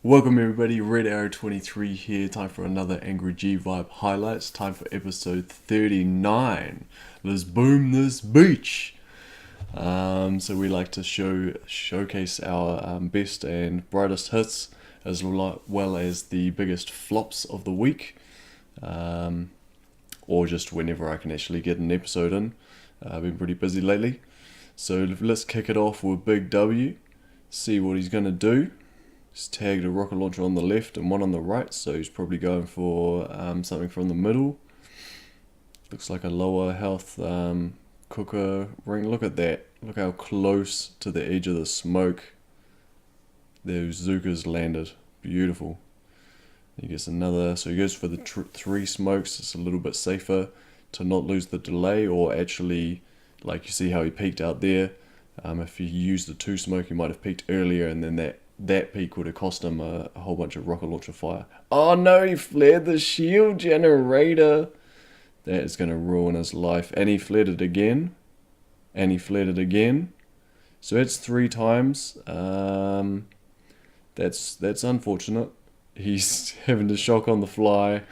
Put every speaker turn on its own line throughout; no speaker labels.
Welcome everybody, Red Arrow 23 here, time for another AngryJ vibe highlights, time for episode 39. Let's boom this beach! So we like to showcase our best and brightest hits, as well as the biggest flops of the week, or just whenever I can actually get an episode in. I've been pretty busy lately. So let's kick it off with BigW, see what he's going to do. He's tagged a rocket launcher on the left and one on the right, so he's probably going for something from the middle. Looks like a lower health cooker ring. Look at that. Look how close to the edge of the smoke those Zukas landed. Beautiful. He gets another, so he goes for the 3 smokes. It's a little bit safer to not lose the delay, or actually, like you see how he peaked out there. If he used the 2 smoke, he might have peaked earlier, and then that peak would have cost him a whole bunch of rocket launcher fire. Oh no, he flared the shield generator. That is going to ruin his life. And he flared it again. And he flared it again. So that's 3 times. That's unfortunate. He's having to shock on the fly.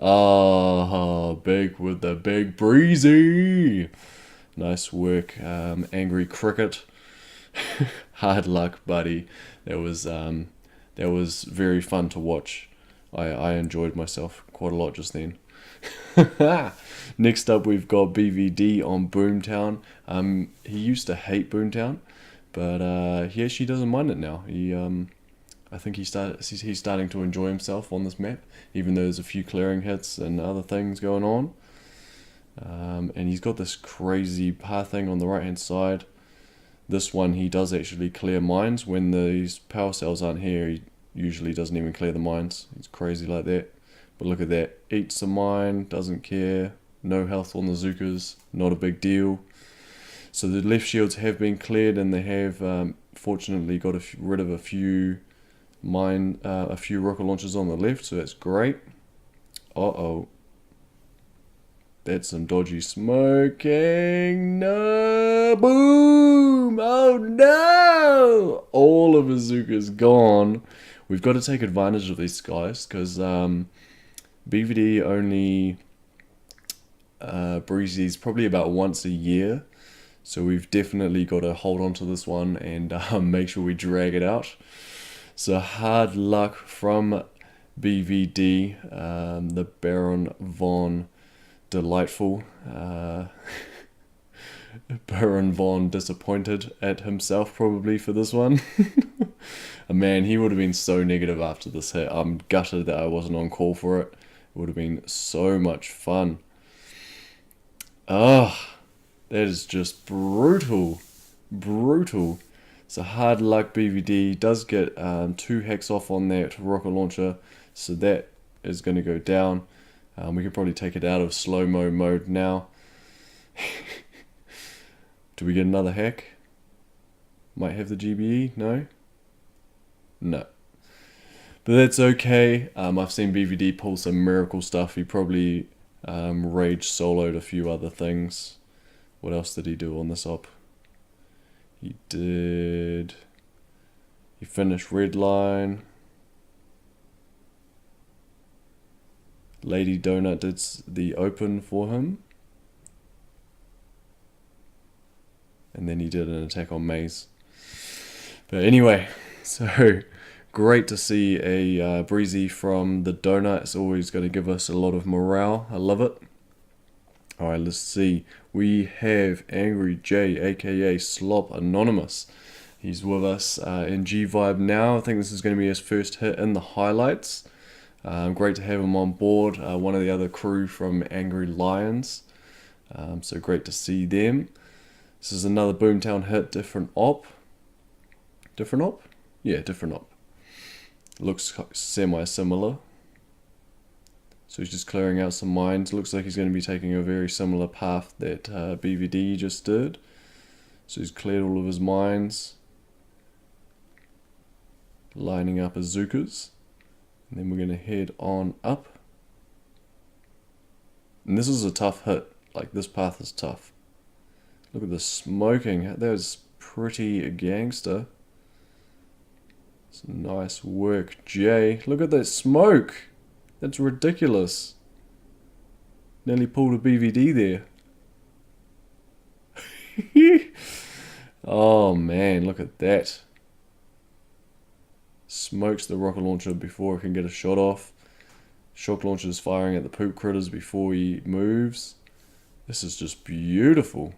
Ah, big with the big breezy. Nice work, Angry Cricket. Hard luck, buddy. That was very fun to watch. I enjoyed myself quite a lot just then. Next up, we've got BVD on Boomtown. He used to hate Boomtown, but he actually doesn't mind it now. I think he's starting to enjoy himself on this map, even though there's a few clearing hits and other things going on. And he's got this crazy path thing on the right hand side. This one, he does actually clear mines. When these power cells aren't here, he usually doesn't even clear the mines. He's crazy like that. But look at that. Eats a mine, doesn't care. No health on the Zukas. Not a big deal. So the left shields have been cleared, and they have fortunately got rid of a few rocket launchers on the left, so that's great. Uh-oh. That's some dodgy smoking. No, boom! Oh no! All of Azuka's gone. We've got to take advantage of these guys, because BVD only breezes probably about once a year. So we've definitely got to hold on to this one and make sure we drag it out. So hard luck from BVD, the Baron Von Delightful. Baron Von disappointed at himself probably for this one. Man, he would have been so negative after this hit. I'm gutted that I wasn't on call for it. It would have been so much fun. That is just brutal. Brutal. So hard luck BVD does get 2 hacks off on that rocket launcher, so that is going to go down. We could probably take it out of slow-mo mode now. Do we get another hack? Might have the GBE? No? No. But that's okay. I've seen BVD pull some miracle stuff. He probably rage soloed a few other things. What else did he do on this op? He finished red line. Lady Donut did the open for him. And then he did an attack on Maze. But anyway, so great to see a breezy from the donut. It's always going to give us a lot of morale. I love it. Alright, let's see. We have AngryJ, aka Slop Anonymous. He's with us in G-Vibe now. I think this is going to be his first hit in the highlights. Great to have him on board. One of the other crew from Angry Lions. So great to see them. This is another Boomtown hit, different op. Different op? Yeah, different op. Looks semi-similar. So he's just clearing out some mines. Looks like he's going to be taking a very similar path that BVD just did. So he's cleared all of his mines. Lining up his Zukas. And then we're going to head on up. And this is a tough hit. Like, this path is tough. Look at the smoking. That was pretty gangster. So nice work, Jay. Look at that smoke. That's ridiculous. Nearly pulled a BVD there. Oh man, look at that. Smokes the rocket launcher before it can get a shot off. Shock launcher is firing at the poop critters before he moves. This is just beautiful.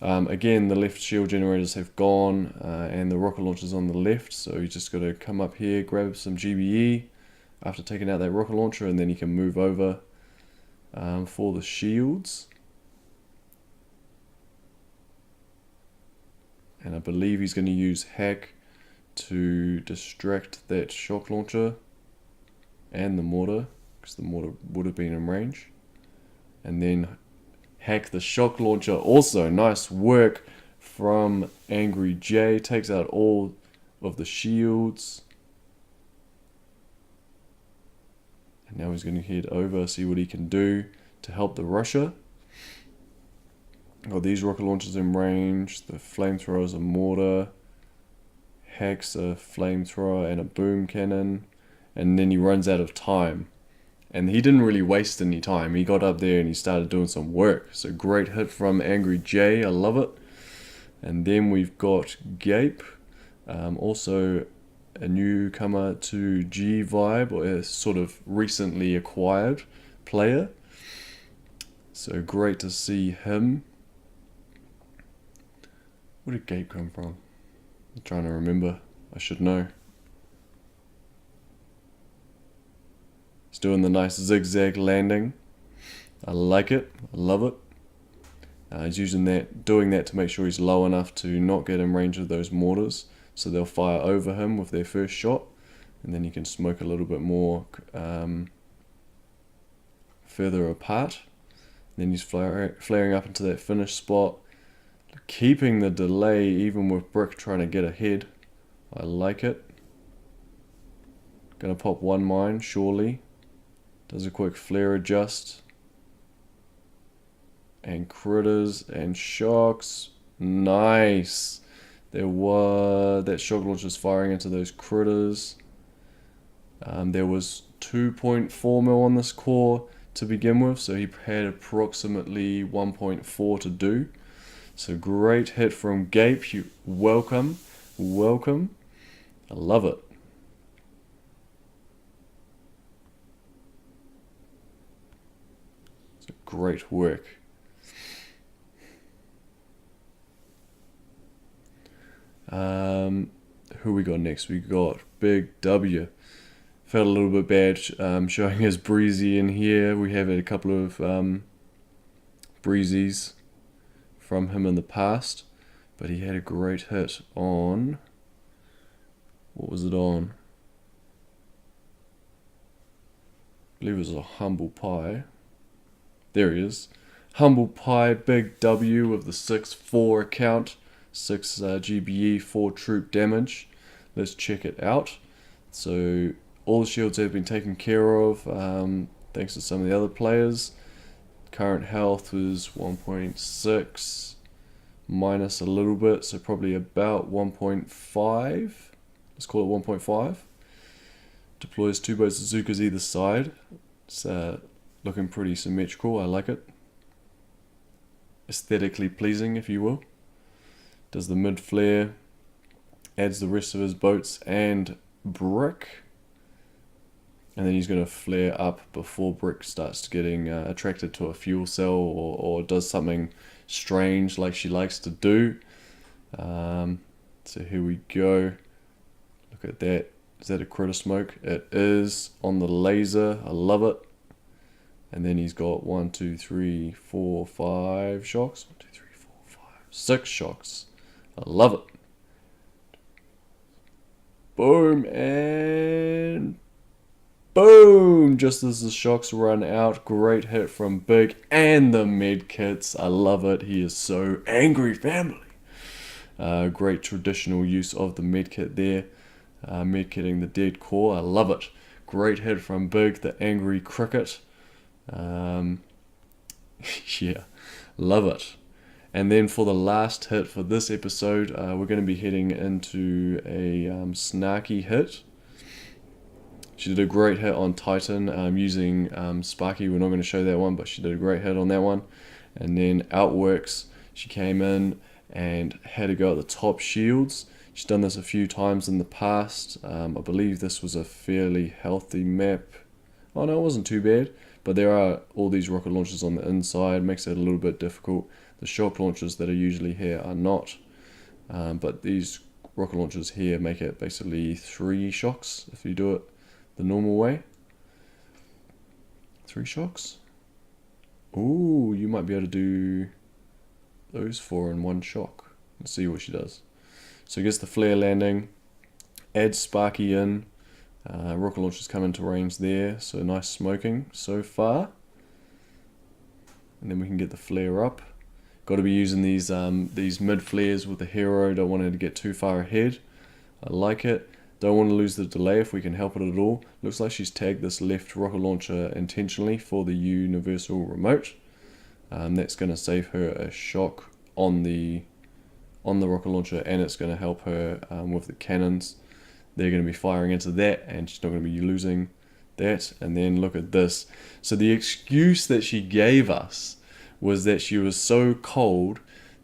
Again, the left shield generators have gone and the rocket launcher's on the left, so you just got to come up here, grab some GBE after taking out that rocket launcher, and then you can move over for the shields. And I believe he's going to use hack to distract that shock launcher and the mortar, because the mortar would have been in range. And then hack the shock launcher also. Nice work from AngryJ. Takes out all of the shields. And now he's going to head over, see what he can do to help the rusher. Got these rocket launchers in range. The flamethrower is a mortar. Hacks a flamethrower and a boom cannon. And then he runs out of time. And he didn't really waste any time. He got up there and he started doing some work. So great hit from AngryJ. I love it. And then we've got Gape. Also a newcomer to G Vibe, or a sort of recently acquired player. So great to see him. Where did Gape come from? I'm trying to remember. I should know. He's doing the nice zigzag landing. I like it. I love it. He's doing that to make sure he's low enough to not get in range of those mortars, so they'll fire over him with their first shot, and then you can smoke a little bit more further apart. Then he's flaring up into that finish spot, keeping the delay even with Brick trying to get ahead. I like it. Gonna pop one mine, surely. Does a quick flare adjust. And critters and shocks. Nice. That shock launcher's firing into those critters. There was 2.4 mil on this core to begin with, so he had approximately 1.4 to do. So great hit from Gape. Welcome. I love it. So great work. Who we got next? We got BigW. Felt a little bit bad showing his breezy in here. We have had a couple of breezes from him in the past, but he had a great hit on, what was it on? I believe it was a Humble Pie. There he is. Humble Pie BigW with the 6-4 account, 6 GBE, 4 troop damage. Let's check it out. So all the shields have been taken care of thanks to some of the other players. Current health was 1.6 minus a little bit, so probably about 1.5. Let's call it 1.5. Deploys 2 boat bazookas either side. It's looking pretty symmetrical. I like it. Aesthetically pleasing, if you will. Does the mid flare. Adds the rest of his boats and Brick. And then he's going to flare up before Brick starts getting attracted to a fuel cell or does something strange like she likes to do. So here we go. Look at that. Is that a critter smoke? It is on the laser. I love it. And then he's got 1, 2, 3, 4, 5 shocks. 1, 2, 3, 4, 5, 6 shocks. I love it. Boom and boom! Just as the shocks run out, great hit from Big and the med kits. I love it. He is so angry, family. Great traditional use of the med kit there. Med kitting the dead core. I love it. Great hit from Big, the angry cricket. Yeah, love it. And then for the last hit for this episode, we're going to be heading into a Snarky hit. She did a great hit on Titan using Sparky. We're not going to show that one, but she did a great hit on that one. And then Outworks, she came in and had to go at the top shields. She's done this a few times in the past. I believe this was a fairly healthy map. Oh no, it wasn't too bad. But there are all these rocket launchers on the inside, makes it a little bit difficult. The shock launchers that are usually here are not. But these rocket launchers here make it basically 3 shocks if you do it the normal way. 3 shocks? Ooh, you might be able to do those 4 in 1 shock. Let's see what she does. So gets the flare landing, adds Sparky in, rocket launchers come into range there, so nice smoking so far. And then we can get the flare up. Got to be using these mid flares with the hero, don't want her to get too far ahead. I like it. Don't want to lose the delay if we can help it at all. Looks like she's tagged this left rocket launcher intentionally for the universal remote. That's going to save her a shock on the rocket launcher, and it's going to help her with the cannons. They're going to be firing into that, and she's not going to be losing that. And then look at this. So the excuse that she gave us was that she was so cold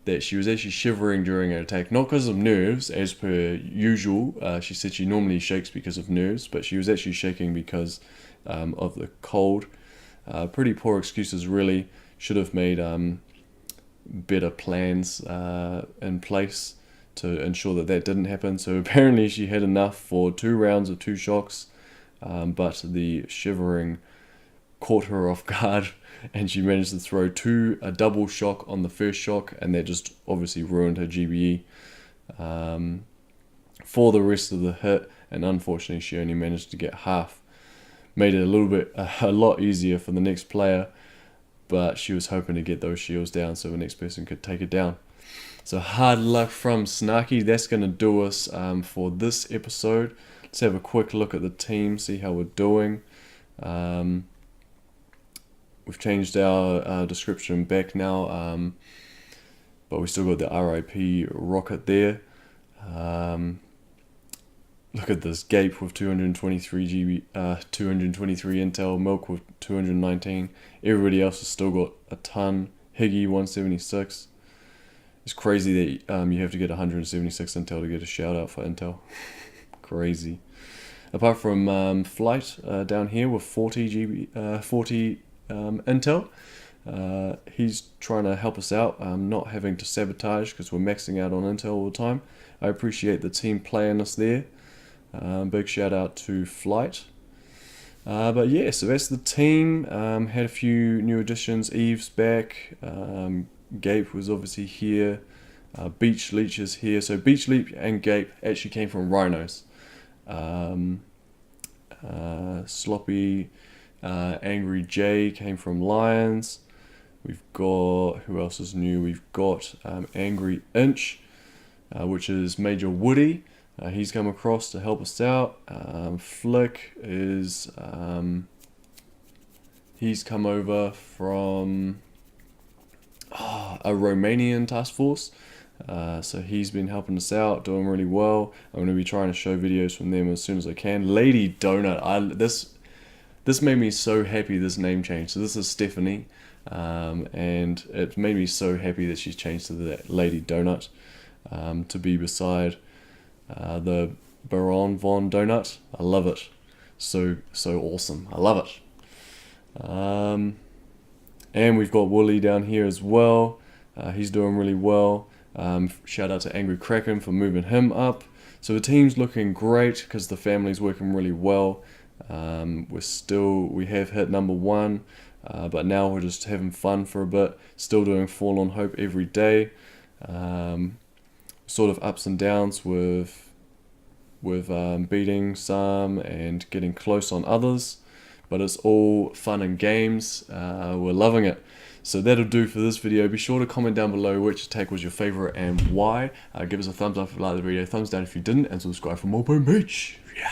that she was actually shivering during her attack, not because of nerves, as per usual. She said she normally shakes because of nerves, but she was actually shaking because of the cold. Pretty poor excuses, really. Should have made better plans in place to ensure that that didn't happen. So apparently she had enough for 2 rounds of 2 shocks, but the shivering caught her off guard, and she managed to throw a double shock on the first shock, and that just obviously ruined her GBE for the rest of the hit. And unfortunately she only managed to get half. Made it a lot easier for the next player, but she was hoping to get those shields down so the next person could take it down. So hard luck from Snarky. That's going to do us for this episode. Let's have a quick look at the team, see how we're doing. We've changed our description back now, but we still got the RIP rocket there. Look at this, Gape with 223 intel, Milk with 219. Everybody else has still got a ton. Higgy 176. It's crazy that you have to get 176 intel to get a shout out for intel. Crazy. Apart from Flight down here with 40 intel. He's trying to help us out, not having to sabotage because we're maxing out on intel all the time. I appreciate the team playing us there. Big shout out to Flight. But yeah, so that's the team. Had a few new additions. Eve's back. Gape was obviously here. Beach Leech is here. So Beach Leech and Gape actually came from Rhinos. Sloppy AngryJ came from Lions. We've got, who else is new? We've got Angry Inch, which is Major Woody. He's come across to help us out. Flick is, he's come over from a Romanian task force. So he's been helping us out, doing really well. I'm going to be trying to show videos from them as soon as I can. Lady Donut, this made me so happy, this name change. So this is Stephanie, and it made me so happy that she's changed to the Lady Donut, to be beside the Baron Von Donut. I love it. So awesome. I love it. And we've got Wooly down here as well. He's doing really well. Shout out to Angry Kraken for moving him up. So the team's looking great because the family's working really well. We have hit number 1, but now we're just having fun for a bit. Still doing Forlorn Hope every day. Sort of ups and downs with beating some and getting close on others, but it's all fun and games. We're loving it. So that'll do for this video. Be sure to comment down below which attack was your favorite and why. Give us a thumbs up if you liked the video, thumbs down if you didn't, and subscribe for more Boom Beach. Yeah.